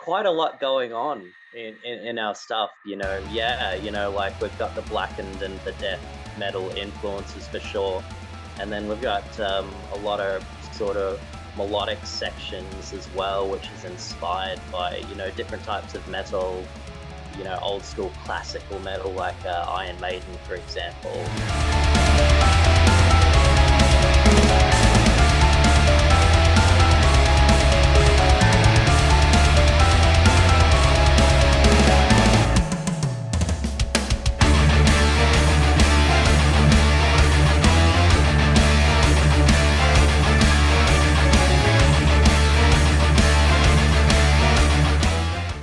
quite a lot going on in our stuff, Yeah, like we've got the blackened and the death metal influences for sure. And then we've got a lot of sort of melodic sections as well, which is inspired by, different types of metal, old school classical metal like Iron Maiden, for example.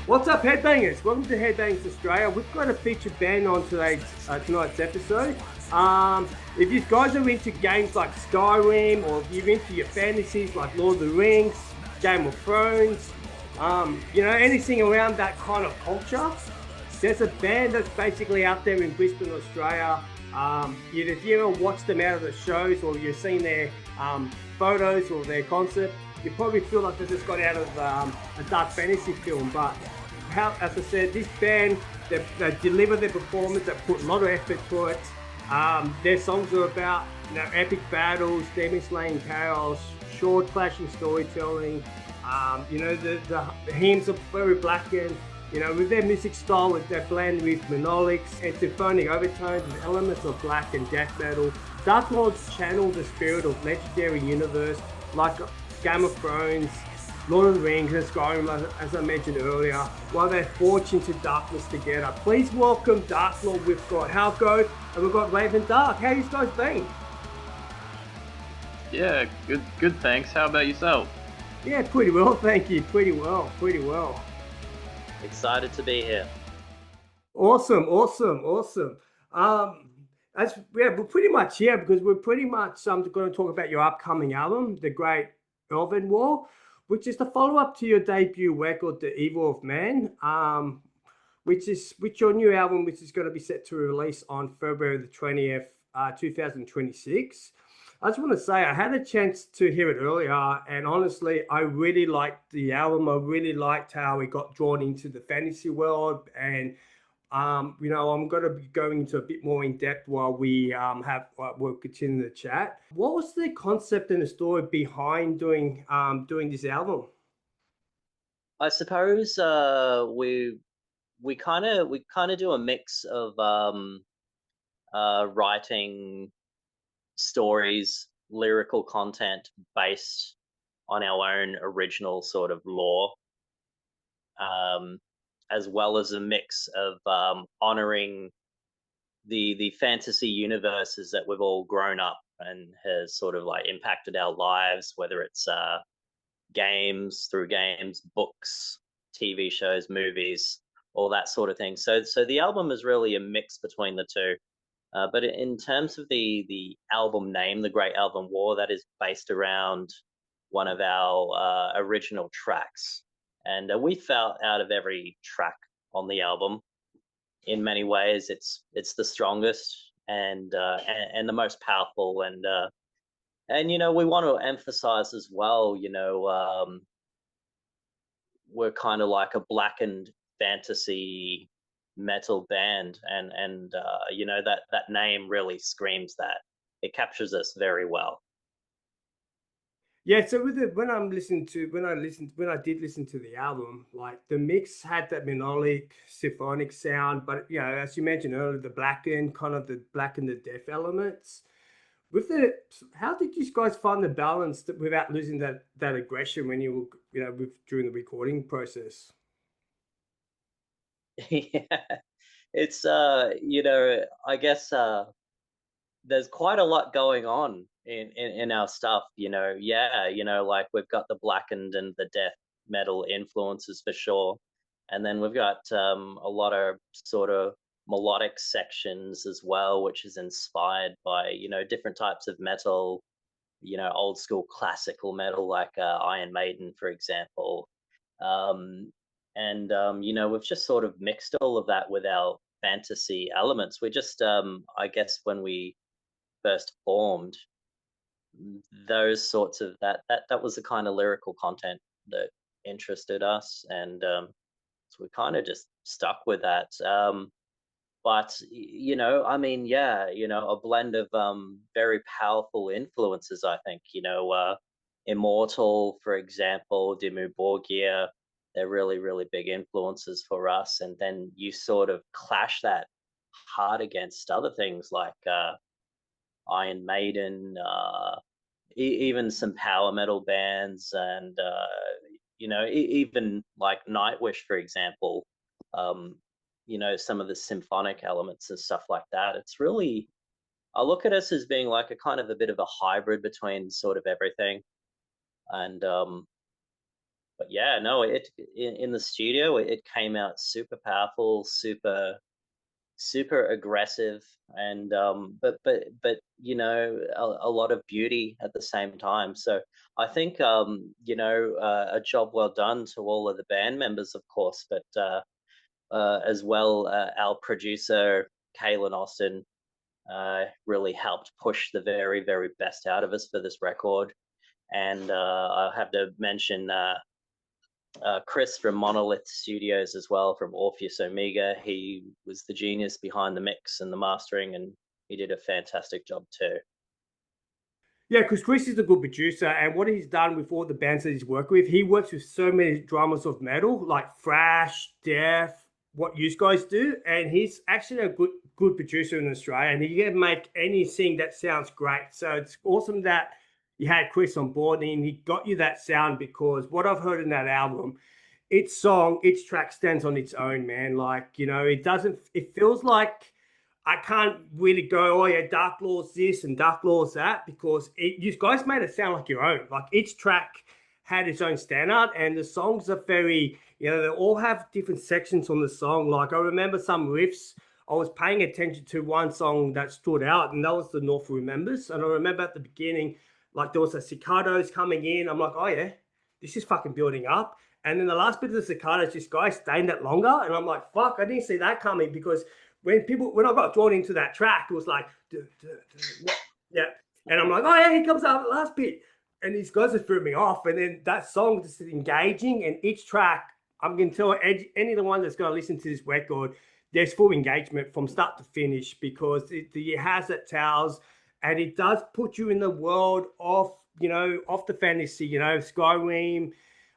What's up, Headbangers? Welcome to Headbangers Australia. We've got a featured band on tonight's episode. If you guys are into games like Skyrim, or if you're into your fantasies like Lord of the Rings, Game of Thrones, anything around that kind of culture, there's a band that's basically out there in Brisbane, Australia. If you ever watched them out of the shows, or you've seen their photos or their concert, you probably feel like they just got out of a dark fantasy film. But as I said, this band, they deliver their performance, they put a lot of effort to it. Their songs are about epic battles, demon slaying chaos, short clashing storytelling. The hymns are very blackened. With their music style, they blend with melodics and symphonic overtones with elements of black and death metal. Darklore channel the spirit of legendary universe like Game of Thrones, Lord of the Rings, and Skyrim, as I mentioned earlier, while they forge into darkness together. Please welcome Darklore. We've got Hargoth and we've got Raiven Dark. How you guys been? Yeah, good. Thanks. How about yourself? Yeah, pretty well, thank you. Pretty well. Excited to be here. Awesome. We're pretty much here because we're pretty much going to talk about your upcoming album, The Great Elven War, which is the follow-up to your debut record, The Evil of Man, which your new album, which is going to be set to release on February the 20th, 2026. I just want to say I had a chance to hear it earlier, and honestly, I really liked the album. I really liked how it got drawn into the fantasy world, and I'm going to be going into a bit more in depth while we'll continue the chat. What was the concept and the story behind doing this album? I suppose we kind of do a mix of writing stories, lyrical content based on our own original sort of lore, as well as a mix of honoring the fantasy universes that we've all grown up and has sort of like impacted our lives, whether it's games, books, TV shows, movies, all that sort of thing. So the album is really a mix between the two. But in terms of the album name, The Great Elven War, that is based around one of our original tracks. And we felt out of every track on the album, in many ways, it's the strongest and the most powerful. And we want to emphasize as well, we're kind of like a blackened fantasy metal band, and that name really screams that. It captures us very well. Yeah, so when I did listen to the album, like the mix had that melodic, symphonic sound, but as you mentioned earlier, the blackened, the death elements. How did you guys find the balance without losing that aggression when you were, during the recording process? Yeah, it's I guess there's quite a lot going on in our stuff, Yeah, like we've got the blackened and the death metal influences for sure. And then we've got a lot of sort of melodic sections as well, which is inspired by, different types of metal, old school classical metal like Iron Maiden, for example. We've just sort of mixed all of that with our fantasy elements. We just, I guess, when we first formed, those sorts of that was the kind of lyrical content that interested us, and so we kind of just stuck with that. But I mean, yeah, a blend of very powerful influences. I think Immortal, for example, Dimmu Borgir, they're really really big influences for us. And then you sort of clash that hard against other things like Iron Maiden, even some power metal bands, and even like Nightwish, for example. Um, some of the symphonic elements and stuff like that. It's really, I look at us as being like a kind of a bit of a hybrid between sort of everything. And but yeah, no, it in the studio it came out super powerful, super aggressive, and but a lot of beauty at the same time. So I think a job well done to all of the band members, of course, but as well our producer Kaylin Austin really helped push the very very best out of us for this record. And I have to mention Chris from Monolith Studios as well, from Orpheus Omega. He was the genius behind the mix and the mastering, and he did a fantastic job too. Yeah, because Chris is a good producer, and what he's done with all the bands that he's worked with, he works with so many drummers of metal, like Thrash, Death, what you guys do, and he's actually a good producer in Australia, and he can make anything that sounds great. So it's awesome that you had Chris on board, and he got you that sound, because what I've heard in that album, each track stands on its own, man. Like, it doesn't, it feels like I can't really go, oh yeah, Darklore's this and Darklore's that, because you guys made it sound like your own. Like each track had its own standard, and the songs are very, they all have different sections on the song. Like I remember some riffs. I was paying attention to one song that stood out, and that was the North Remembers. And I remember at the beginning, like there was a cicados coming in. I'm like, oh yeah, this is fucking building up. And then the last bit of the cicados, this guy staying that longer, and I'm like, fuck, I didn't see that coming, because when I got drawn into that track, it was like, yeah. And I'm like, oh yeah, he comes out the last bit. And these guys just threw me off. And then that song just engaging, and each track, I'm going to tell any of the one that's going to listen to this record, there's full engagement from start to finish, because it has that tells, and it does put you in the world of, of the fantasy, Skyrim,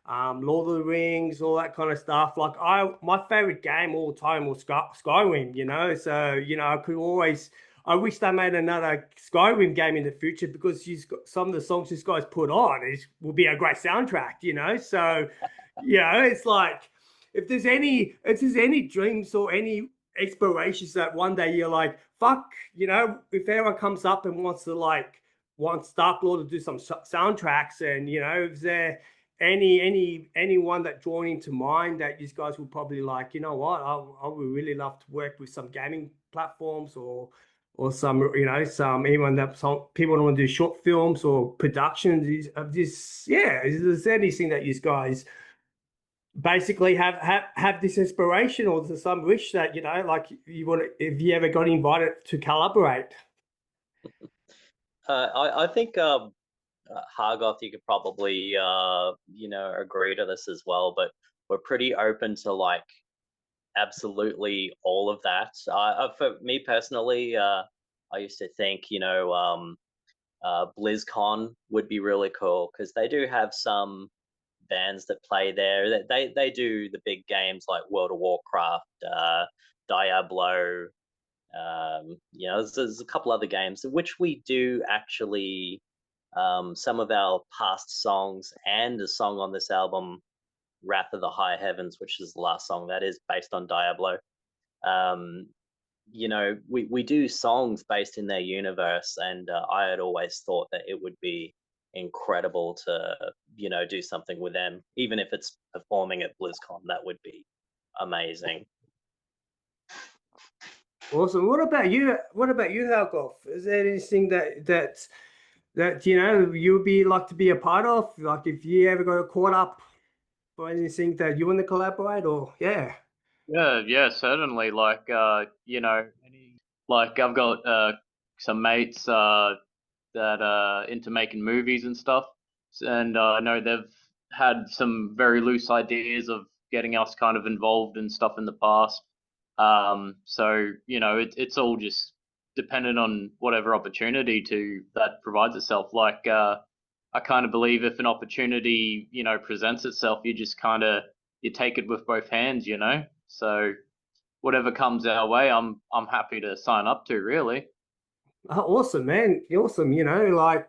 Lord of the Rings, all that kind of stuff. Like my favorite game all the time was Skyrim, so I could always, I wish they made another Skyrim game in the future, because she's got some of the songs this guy's put on will be a great soundtrack, so it's like, if there's any dreams or any explorations that one day you're like, fuck, if anyone comes up and wants Darklore to do some soundtracks, and is there anyone that drawn into mind that you guys would probably like, what, I would really love to work with some gaming platforms, or some, some, anyone that some people want to do short films or productions of this. Yeah, is there anything that you guys basically have this inspiration, or some wish that, like you want to, if you ever got invited to collaborate? I think Hargoth, you could probably agree to this as well, but we're pretty open to like absolutely all of that. For me personally, I used to think BlizzCon would be really cool, because they do have some bands that play there. They do the big games like World of Warcraft, Diablo. There's a couple other games which we do actually. Some of our past songs and a song on this album, Wrath of the High Heavens, which is the last song that is based on Diablo. We do songs based in their universe, and I had always thought that it would be incredible to do something with them, even if it's performing at BlizzCon. That would be amazing. Awesome. What about you, Halgoff? Is there anything that you would be like to be a part of, like if you ever got caught up for anything that you want to collaborate, or yeah? Yeah, certainly. Like, like I've got some mates that are into making movies and stuff, and I know they've had some very loose ideas of getting us kind of involved in stuff in the past. So it's all just dependent on whatever opportunity to that provides itself. Like I kind of believe if an opportunity presents itself, you take it with both hands. So whatever comes our way, I'm happy to sign up to. Really. Oh, awesome, man. Awesome. Like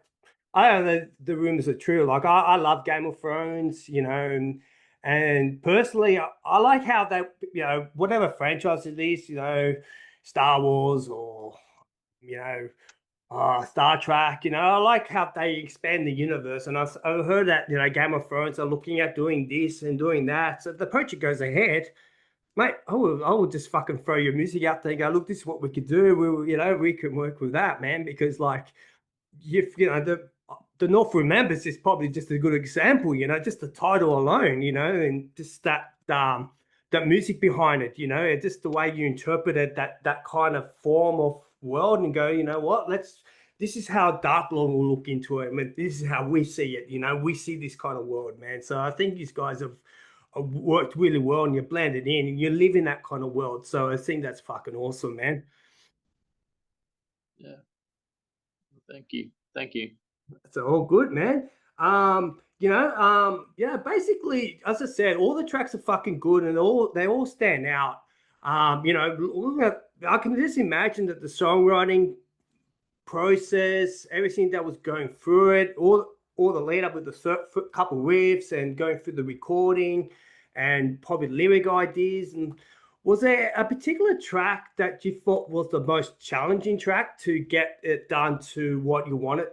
I don't know the rumors are true. Like I love Game of Thrones, and personally I like how they, whatever franchise it is, Star Wars or, you know, Star Trek, I like how they expand the universe. And I've heard that, Game of Thrones are looking at doing this and doing that. So if the project goes ahead, mate, I will just fucking throw your music out there and go, look, this is what we could do. We can work with that, man, because like if the North Remembers is probably just a good example, just the title alone, and just that music behind it, and just the way you interpret it, that kind of form of world, and go, you know what, this is how Darklore will look into it. I mean, this is how we see it, we see this kind of world, man. So I think these guys have worked really well, and you're blended in and you live in that kind of world. So I think that's fucking awesome, man. Yeah. Thank you. Thank you. It's all good, man. Yeah, basically, as I said, all the tracks are fucking good and they all stand out. I can just imagine that the songwriting process, everything that was going through it, all the lead up with the couple riffs and going through the recording and probably lyric ideas. And was there a particular track that you thought was the most challenging track to get it done to what you wanted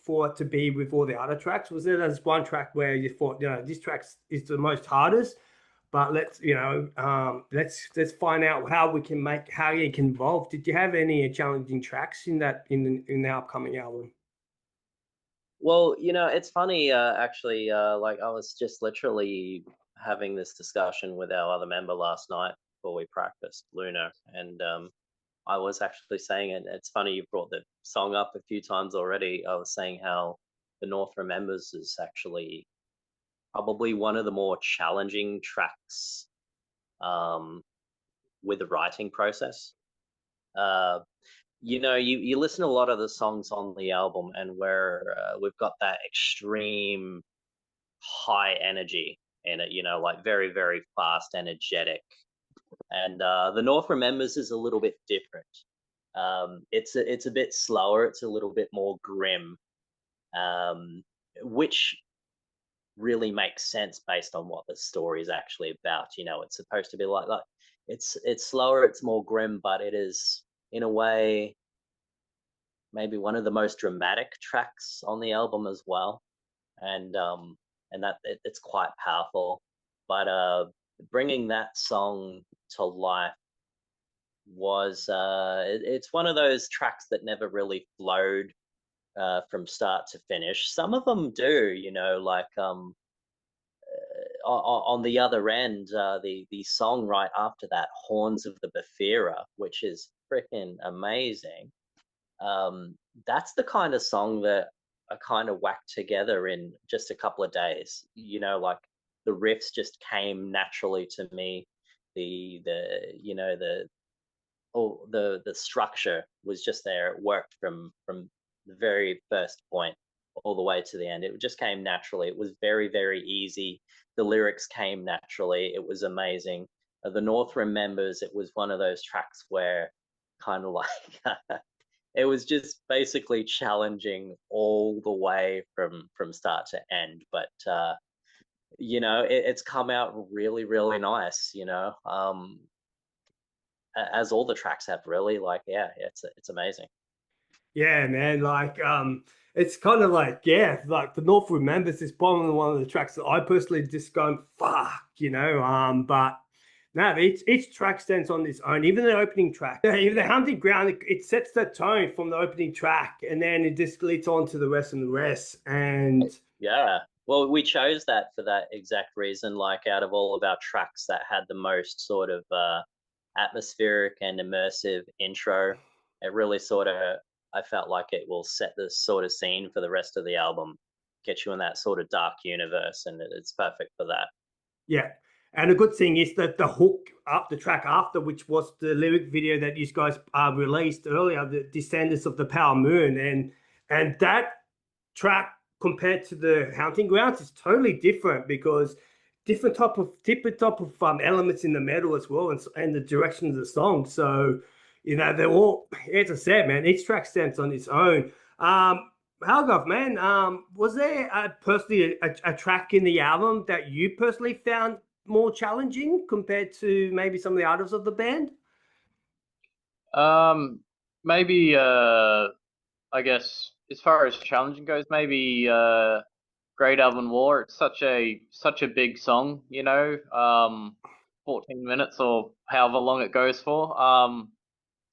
for it to be with all the other tracks? Was there one track where you thought, this track is the most hardest, but let's find out how you can evolve. Did you have any challenging tracks in the upcoming album? Well, it's funny, actually. Like I was just literally having this discussion with our other member last night before we practiced Luna, and I was actually saying, and it's funny you brought the song up a few times already. I was saying how the North Remembers is actually probably one of the more challenging tracks um, with the writing process. Uh, you listen to a lot of the songs on the album, and where we've got that extreme high energy in it, like very, very fast, energetic. And the North Remembers is a little bit different. It's a bit slower. It's a little bit more grim, um, which really makes sense based on what the story is actually about. It's supposed to be like it's slower, it's more grim, but it is in a way maybe one of the most dramatic tracks on the album as well, and that it's quite powerful. But bringing that song to life was it's one of those tracks that never really flowed from start to finish. Some of them do, like on the other end, the song right after that, Horns of the Befira, which is freaking amazing. Um, that's the kind of song that I kind of whacked together in just a couple of days. Like the riffs just came naturally to me. The structure was just there. It worked from the very first point all the way to the end. It just came naturally. It was very, very easy. The lyrics came naturally. It was amazing. The North Remembers, it was one of those tracks where kind of like it was just basically challenging all the way from start to end. But it's come out really, really nice. As all the tracks have, really. Like, yeah, it's amazing. Yeah, man. Like, it's kind of like, yeah, like the North Remembers is probably one of the tracks that I personally just go, fuck, but no, each track stands on its own. Even the opening track, even the Hunting Ground, it sets the tone from the opening track, and then it just leads on to the rest and the rest. And Yeah. Well, we chose that for that exact reason. Like, out of all of our tracks that had the most sort of atmospheric and immersive intro, it really sort of, I felt like it will set the sort of scene for the rest of the album, get you in that sort of dark universe, and it's perfect for that. Yeah. And the good thing is that the hook up the track after, which was the lyric video that you guys released earlier, the Descendants of the Power Moon, and that track compared to the Haunting Grounds is totally different because different type of elements in the metal as well, and the direction of the song. So, you know, they're all, as I said, man, each track stands on its own. Hargoth, man, was there personally a track in the album that you personally found more challenging compared to maybe some of the others of the band? Maybe I guess as far as challenging goes, maybe Great Elven War. It's such a big song, 14 minutes or however long it goes for.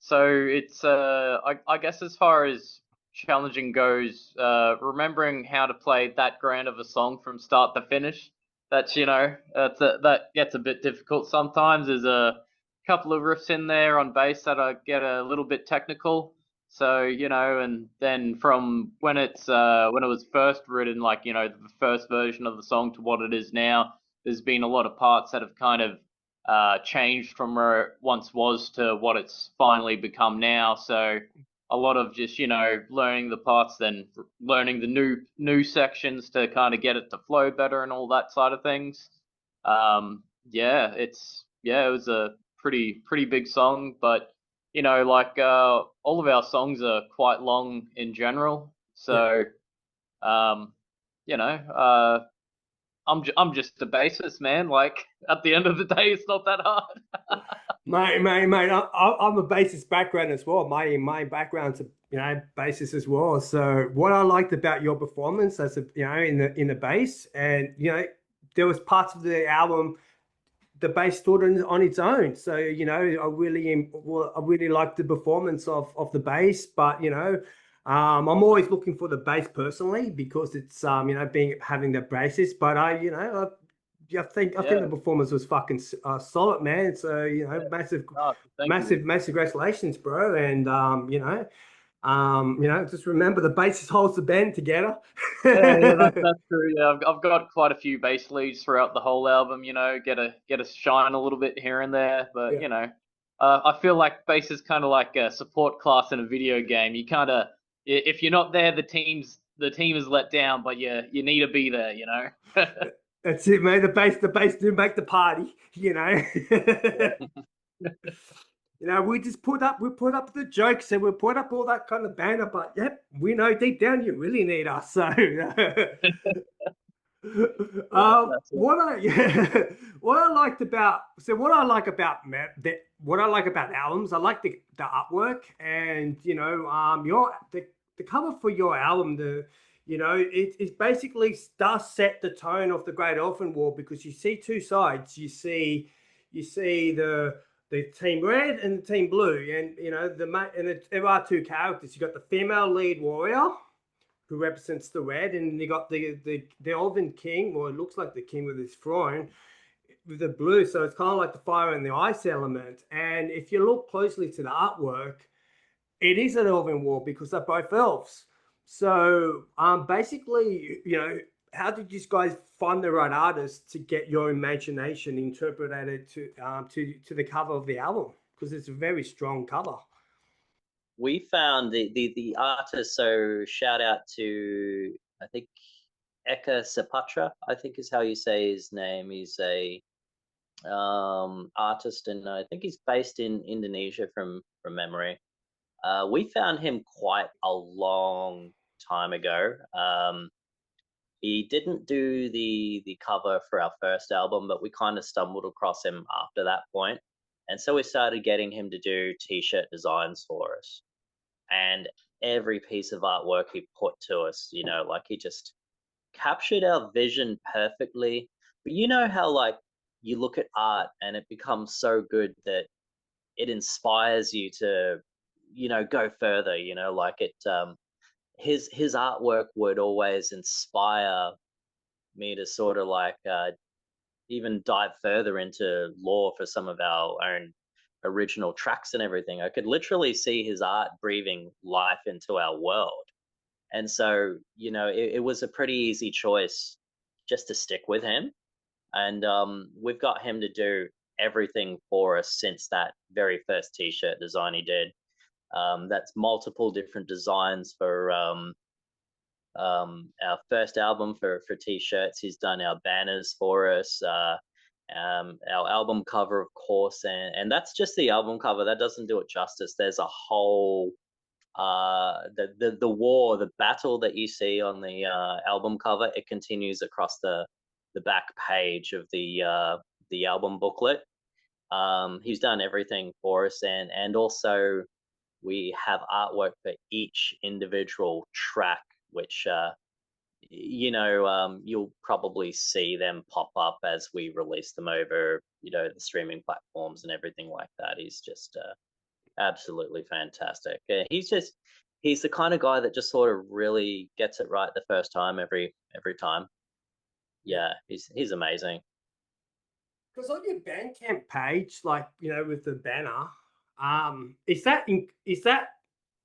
So it's I guess as far as challenging goes, remembering how to play that grand of a song from start to finish, that gets a bit difficult sometimes. There's a couple of riffs in there on bass that get a little bit technical. So, and then from when it was first written, the first version of the song to what it is now, there's been a lot of parts that have kind of changed from where it once was to what it's finally become now. So a lot of just learning the parts, then learning the new sections to kind of get it to flow better and all that side of things. It was a pretty big song, but all of our songs are quite long in general. So I'm just a bassist, man. Like at the end of the day, it's not that hard. Mate, I'm a bassist background as well. My background's bassist as well. So what I liked about your performance as in the bass, and there was parts of the album the bass stood on its own. So I really liked the performance of the bass, but I'm always looking for the bass personally because it's having the bassist. But I think the performance was fucking solid, man. So massive congratulations, bro. And just remember the bassist holds the band together. That's true. Yeah, I've got quite a few bass leads throughout the whole album. Get a shine a little bit here and there, but I feel like bass is kind of like a support class in a video game. You kind of, if you're not there, the team is let down, but you need to be there. That's it, man. The bass do make the party. We just put up the jokes and we put up all that kind of banner, but yep, we know deep down you really need us. So what I like about albums, I like the artwork, and the cover for your album, it basically does set the tone of the Great Elven War, because you see two sides. You see the team red and the team blue, and there are two characters. You got the female lead warrior who represents the red, and you got the elven king, or it looks like the king with his throne, with the blue. So it's kind of like the fire and the ice element. And if you look closely to the artwork, it is an elven war because they're both elves. So basically, how did you guys find the right artist to get your imagination interpreted to the cover of the album? Because it's a very strong cover. We found the artist, so shout out to, I think, Eka Sapatra, I think is how you say his name. He's a artist, and I think he's based in Indonesia from memory. We found him quite a long time ago. He didn't do the cover for our first album, but we kind of stumbled across him after that point. And so we started getting him to do t-shirt designs for us. And every piece of artwork he put to us, he just captured our vision perfectly. But you know how you look at art and it becomes so good that it inspires you to, go further, his artwork would always inspire me to sort of even dive further into lore for some of our own original tracks and everything. I could literally see his art breathing life into our world. And so, you know, it was a pretty easy choice just to stick with him. And we've got him to do everything for us since that very first T-shirt design he did. That's multiple different designs for our first album for T-shirts. He's done our banners for us. Our album cover, of course, and that's just the album cover. That doesn't do it justice. There's a whole the war, the battle that you see on the album cover. It continues across the back page of the album booklet. He's done everything for us, and also we have artwork for each individual track, which you know, you'll probably see them pop up as we release them over, you know, the streaming platforms and everything like that. He's just absolutely fantastic. He's the kind of guy that just sort of really gets it right the first time every time. Yeah, he's amazing. Because on your Bandcamp page, like, you know, with the banner, is that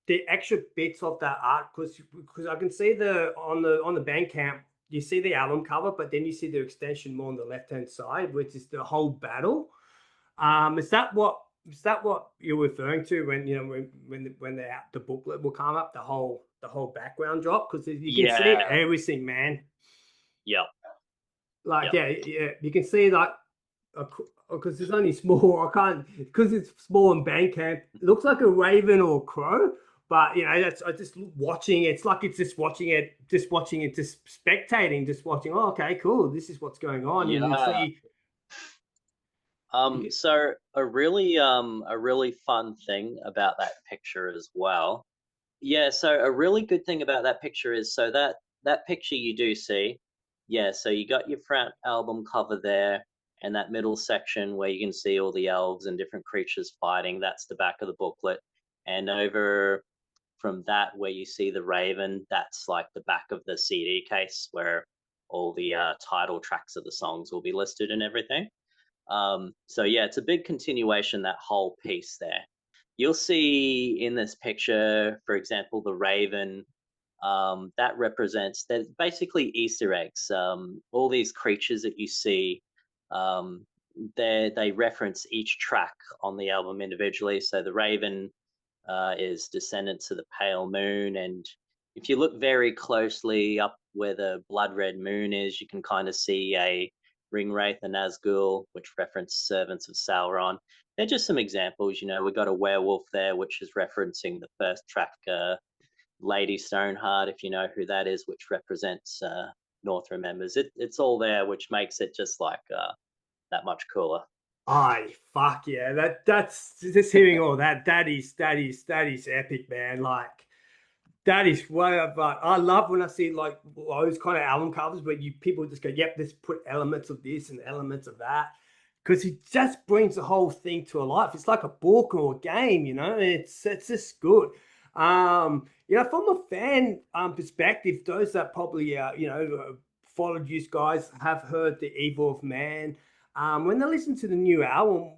the extra bits of that art? Because I can see on the Bandcamp, you see the album cover, but then you see the extension more on the left hand side, which is the whole battle. Is that what you're referring to when, you know, when the booklet will come up, the whole background drop? Because you can see everything, man. Yeah. Like, yeah, you can see, like, because it's only small. I can't, because it's small and Bandcamp. It looks like a raven or a crow, but you know, I just watching. It's like it's just watching it, just spectating, just watching. Oh, okay, cool. This is what's going on. Yeah. And you see. So a really fun thing about that picture as well. Yeah. So a really good thing about that picture is so that picture you do see. Yeah. So you got your front album cover there. And that middle section where you can see all the elves and different creatures fighting, that's the back of the booklet. And over from that, where you see the raven, that's like the back of the CD case where all the title tracks of the songs will be listed and everything. So yeah, it's a big continuation, that whole piece there. You'll see in this picture, for example, the raven, that represents, they're basically Easter eggs. All these creatures that you see, they reference each track on the album individually. So the raven is descendants of the pale moon, and if you look very closely up where the blood red moon is, you can kind of see a ringwraith and Nazgul, which reference servants of Sauron. They're just some examples. You know, we got a werewolf there, which is referencing the first track, Lady Stoneheart, if you know who that is, which represents North Remembers. It's all there, which makes it just like that much cooler. Fuck yeah! That's just hearing all that. That is epic, man. Like, that is what I love when I see like those kind of album covers where people just go, yep, let's put elements of this and elements of that, because it just brings the whole thing to a life. It's like a book or a game, you know. It's just good. You know, from a fan perspective, those that probably you know, followed you guys have heard the Evil of Man. When they listen to the new album,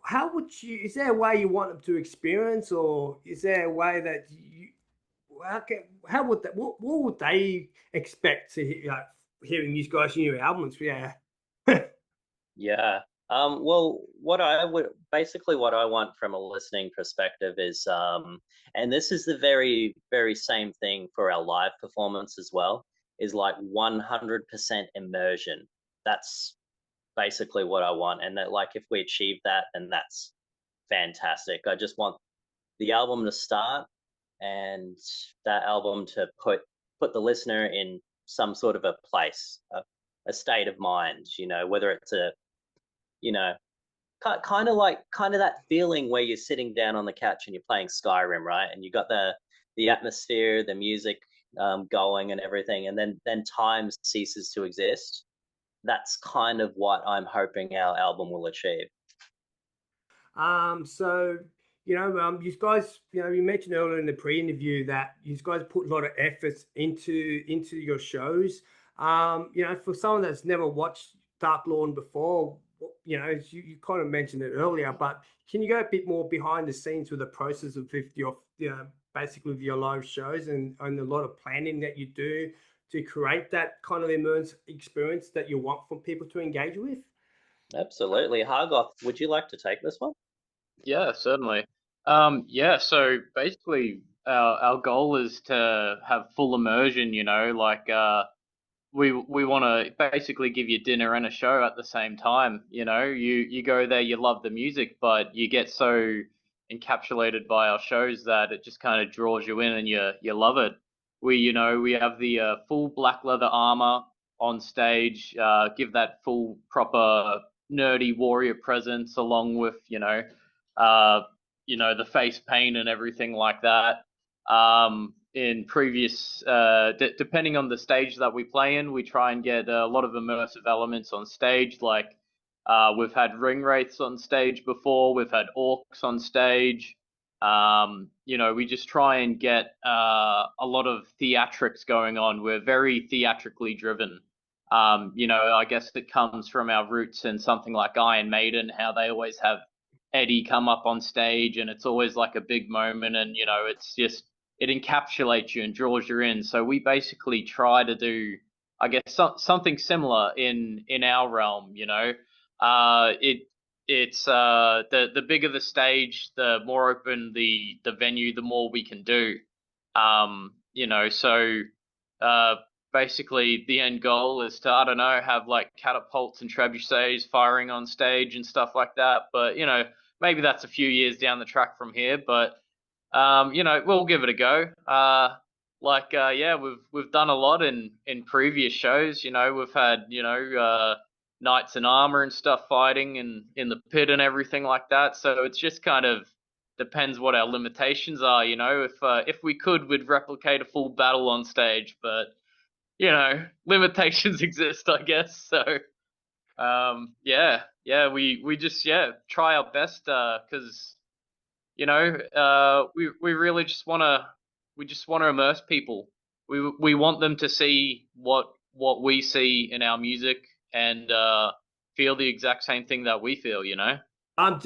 how would you? Is there a way you want them to experience, or is there a way that you? How would that? What would they expect to hear, like, hearing these guys' new albums? Yeah. Yeah. Well, what I want from a listening perspective is, and this is the very, very same thing for our live performance as well, is like 100% immersion. That's basically what I want. And that, like, if we achieve that, then that's fantastic. I just want the album to start and that album to put the listener in some sort of a place, a state of mind, you know, whether it's a, you know, kind of that feeling where you're sitting down on the couch and you're playing Skyrim, right? And you got the atmosphere, the music going and everything, and then time ceases to exist. That's kind of what I'm hoping our album will achieve. So, you know, you guys, you know, you mentioned earlier in the pre-interview that you guys put a lot of efforts into your shows. You know, for someone that's never watched Darklore before, you know, you kind of mentioned it earlier, but can you go a bit more behind the scenes with the process of your, you know, basically with your live shows and a lot of planning that you do to create that kind of immersive experience that you want for people to engage with? Absolutely. Hargoth, would you like to take this one? Yeah, certainly. Yeah, so basically our goal is to have full immersion, like we want to basically give you dinner and a show at the same time. You go there, you love the music, but you get so encapsulated by our shows that it just kind of draws you in and you love it. We have the full black leather armor on stage, give that full proper nerdy warrior presence along with uh the face paint and everything like that. In previous, depending on the stage that we play in, we try and get a lot of immersive elements on stage. Like we've had ring wraiths on stage before, we've had orcs on stage. We just try and get a lot of theatrics going on. We're very theatrically driven. I guess it comes from our roots in something like Iron Maiden, how they always have Eddie come up on stage, and it's always like a big moment, and it's just it encapsulates you and draws you in. So we basically try to do, I guess, something similar in our realm. It's the bigger the stage, the more open the venue, the more we can do. So uh, basically the end goal is to, I don't know, have like catapults and trebuchets firing on stage and stuff like that. But maybe that's a few years down the track from here. But we'll give it a go. Yeah, we've done a lot in previous shows. We've had knights in armor and stuff fighting in the pit and everything like that. So it's just kind of depends what our limitations are. If we could, we'd replicate a full battle on stage, but limitations exist, I guess. So we just try our best because we really just want to immerse people. We want them to see what we see in our music and feel the exact same thing that we feel. Yeah, I've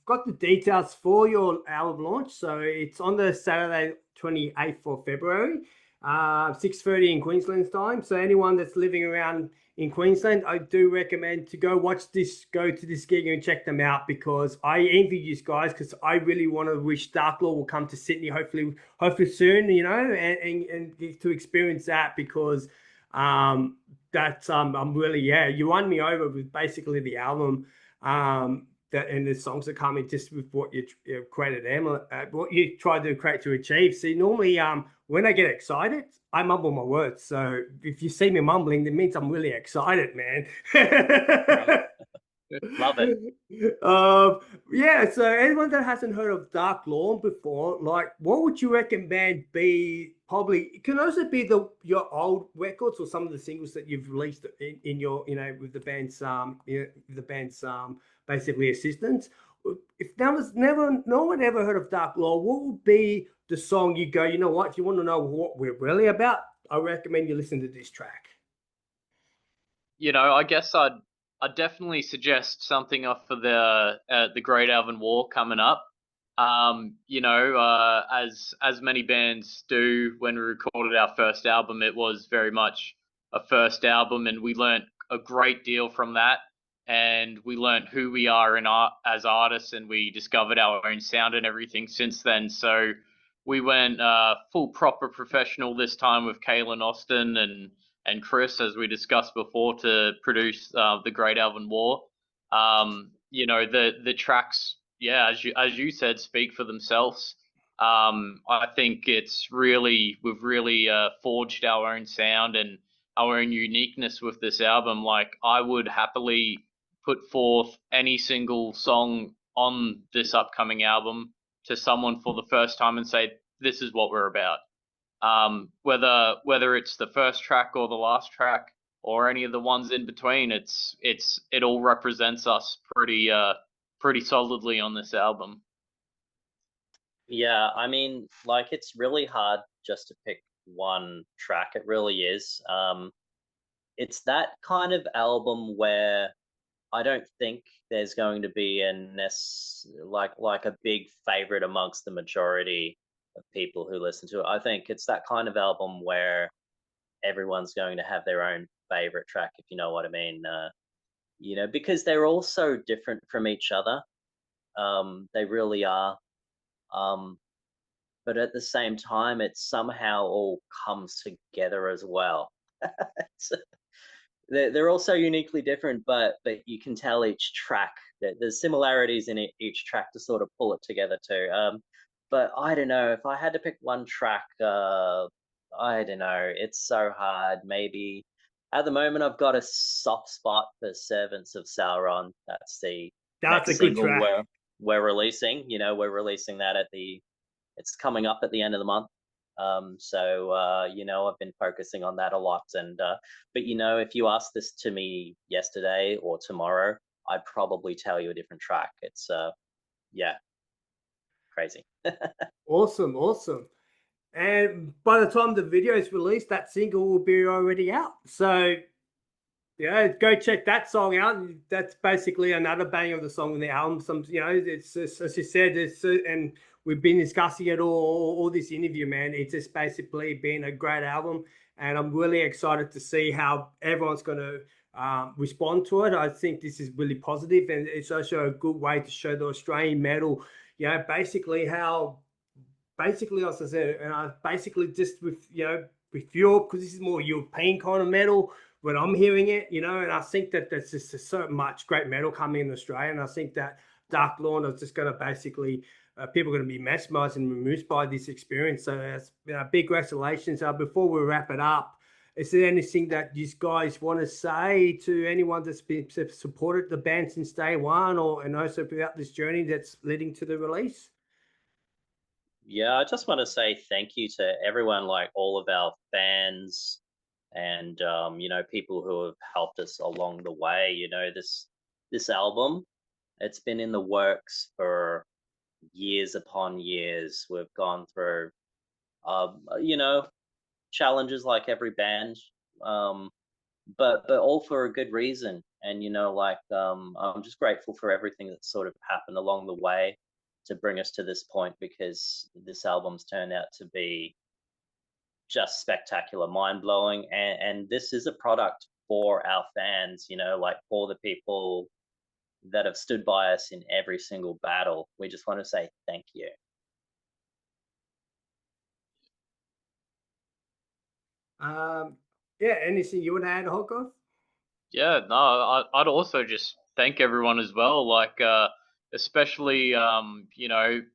got the details for your album launch. So it's on the Saturday, 28th of February, 6:30 in Queensland time. So anyone that's living around in Queensland, I do recommend to go to this gig and check them out, because I envy you guys, because I really want to wish Darklore will come to Sydney, hopefully soon, and get to experience that, because that's I'm really, you won me over with basically the album. That and the songs that come in just with what you created, what you try to create to achieve. See, normally, when I get excited, I mumble my words. So if you see me mumbling, that means I'm really excited, man. Love it. Yeah. So anyone that hasn't heard of Darklore before, like, what would you recommend be? Probably it can also be your old records or some of the singles that you've released in your, with the band's basically assistance. If no one ever heard of Darklore, what would be the song you go, you know what? If you want to know what we're really about, I recommend you listen to this track. I guess I'd definitely suggest something off of the Great Elven War coming up. As many bands do, when we recorded our first album, it was very much a first album, and we learnt a great deal from that. And we learnt who we are as artists, and we discovered our own sound and everything since then. So we went full proper professional this time with Kaylan Austin and Chris, as we discussed before, to produce the Great Elven War. The tracks, as you said, speak for themselves. I think we've really forged our own sound and our own uniqueness with this album. Like, I would happily put forth any single song on this upcoming album to someone for the first time and say, this is what we're about. Whether it's the first track or the last track or any of the ones in between, it all represents us pretty solidly on this album. Yeah, I mean, like, it's really hard just to pick one track. It really is. It's that kind of album where I don't think there's going to be a big favorite amongst the majority. of people who listen to it. I think it's that kind of album where everyone's going to have their own favorite track, if you know what I mean. Because they're all so different from each other. They really are. But at the same time, it somehow all comes together as well. They're all so uniquely different, but you can tell each track that there's similarities in each track to sort of pull it together too. But I don't know if I had to pick one track. I don't know. It's so hard. Maybe at the moment I've got a soft spot for Servants of Sauron. That's the That's a next good single track. we're releasing. We're releasing that it's coming up at the end of the month. I've been focusing on that a lot. But if you asked this to me yesterday or tomorrow, I'd probably tell you a different track. It's crazy. Awesome, awesome. And by the time the video is released, that single will be already out. So go check that song out. That's basically another bang of the song on the album. It's just, as you said, and we've been discussing it all this interview, man. It's just basically been a great album, and I'm really excited to see how everyone's going to respond to it. I think this is really positive, and it's also a good way to show the Australian metal, basically as I said, and I basically just with Europe, because this is more European kind of metal when I'm hearing it, and I think that there's just so much great metal coming in Australia, and I think that Darklore is just going to basically people are going to be mesmerized and amused by this experience. So big congratulations. Before we wrap it up, is there anything that you guys want to say to anyone that's been supported the band since day one, and also throughout this journey that's leading to the release? Yeah, I just want to say thank you to everyone, like all of our fans and people who have helped us along the way. This album, it's been in the works for years upon years. We've gone through challenges like every band, but all for a good reason. And I'm just grateful for everything that sort of happened along the way to bring us to this point, because this album's turned out to be just spectacular, mind-blowing, and this is a product for our fans, for the people that have stood by us in every single battle. We just want to say thank you. Anything you would add, Hargoth? Yeah, no, I'd also just thank everyone as well, like especially our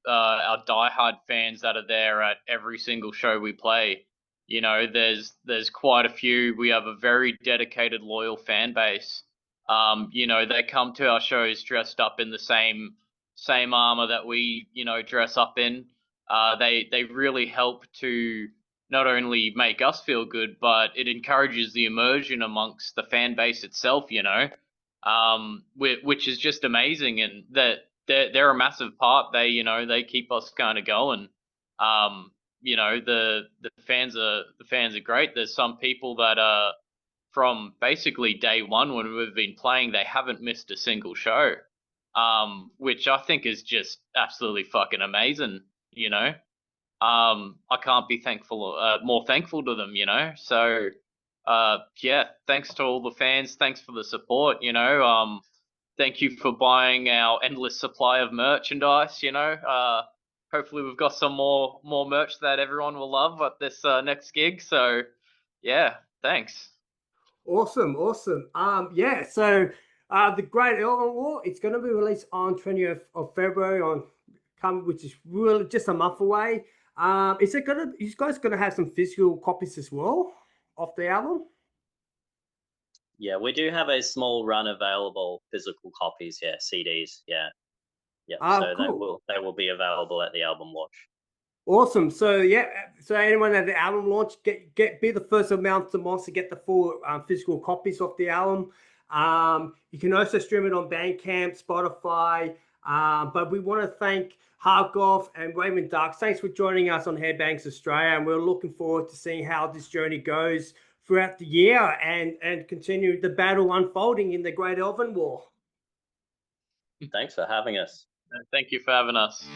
diehard fans that are there at every single show we play. There's quite a few. We have a very dedicated, loyal fan base. They come to our shows dressed up in the same armor that we dress up in. They really help to not only make us feel good, but it encourages the immersion amongst the fan base itself, which is just amazing. And that they're a massive part. They keep us kind of going. The fans are great. There's some people that are from basically day one when we've been playing, they haven't missed a single show, which I think is just absolutely fucking amazing. I can't be more thankful to them, So, thanks to all the fans. Thanks for the support, Thank you for buying our endless supply of merchandise, Hopefully we've got some more merch that everyone will love at this next gig. So, yeah, thanks. Awesome. So the Great Elven War, it's going to be released on 20th of February which is really just a month away. Is it you guys gonna have some physical copies as well of the album? Yeah, we do have a small run available, physical copies, CDs, so Cool. they will be available at the album launch. Awesome. So so anyone at the album launch, be the first amount to months to get the full physical copies of the album. You can also stream it on Bandcamp, Spotify. But we want to thank Hargoth and Raiven Dark. Thanks for joining us on Headbangs Australia, and we're looking forward to seeing how this journey goes throughout the year and continue the battle unfolding in the Great Elven War. Thanks for having us. Thank you for having us.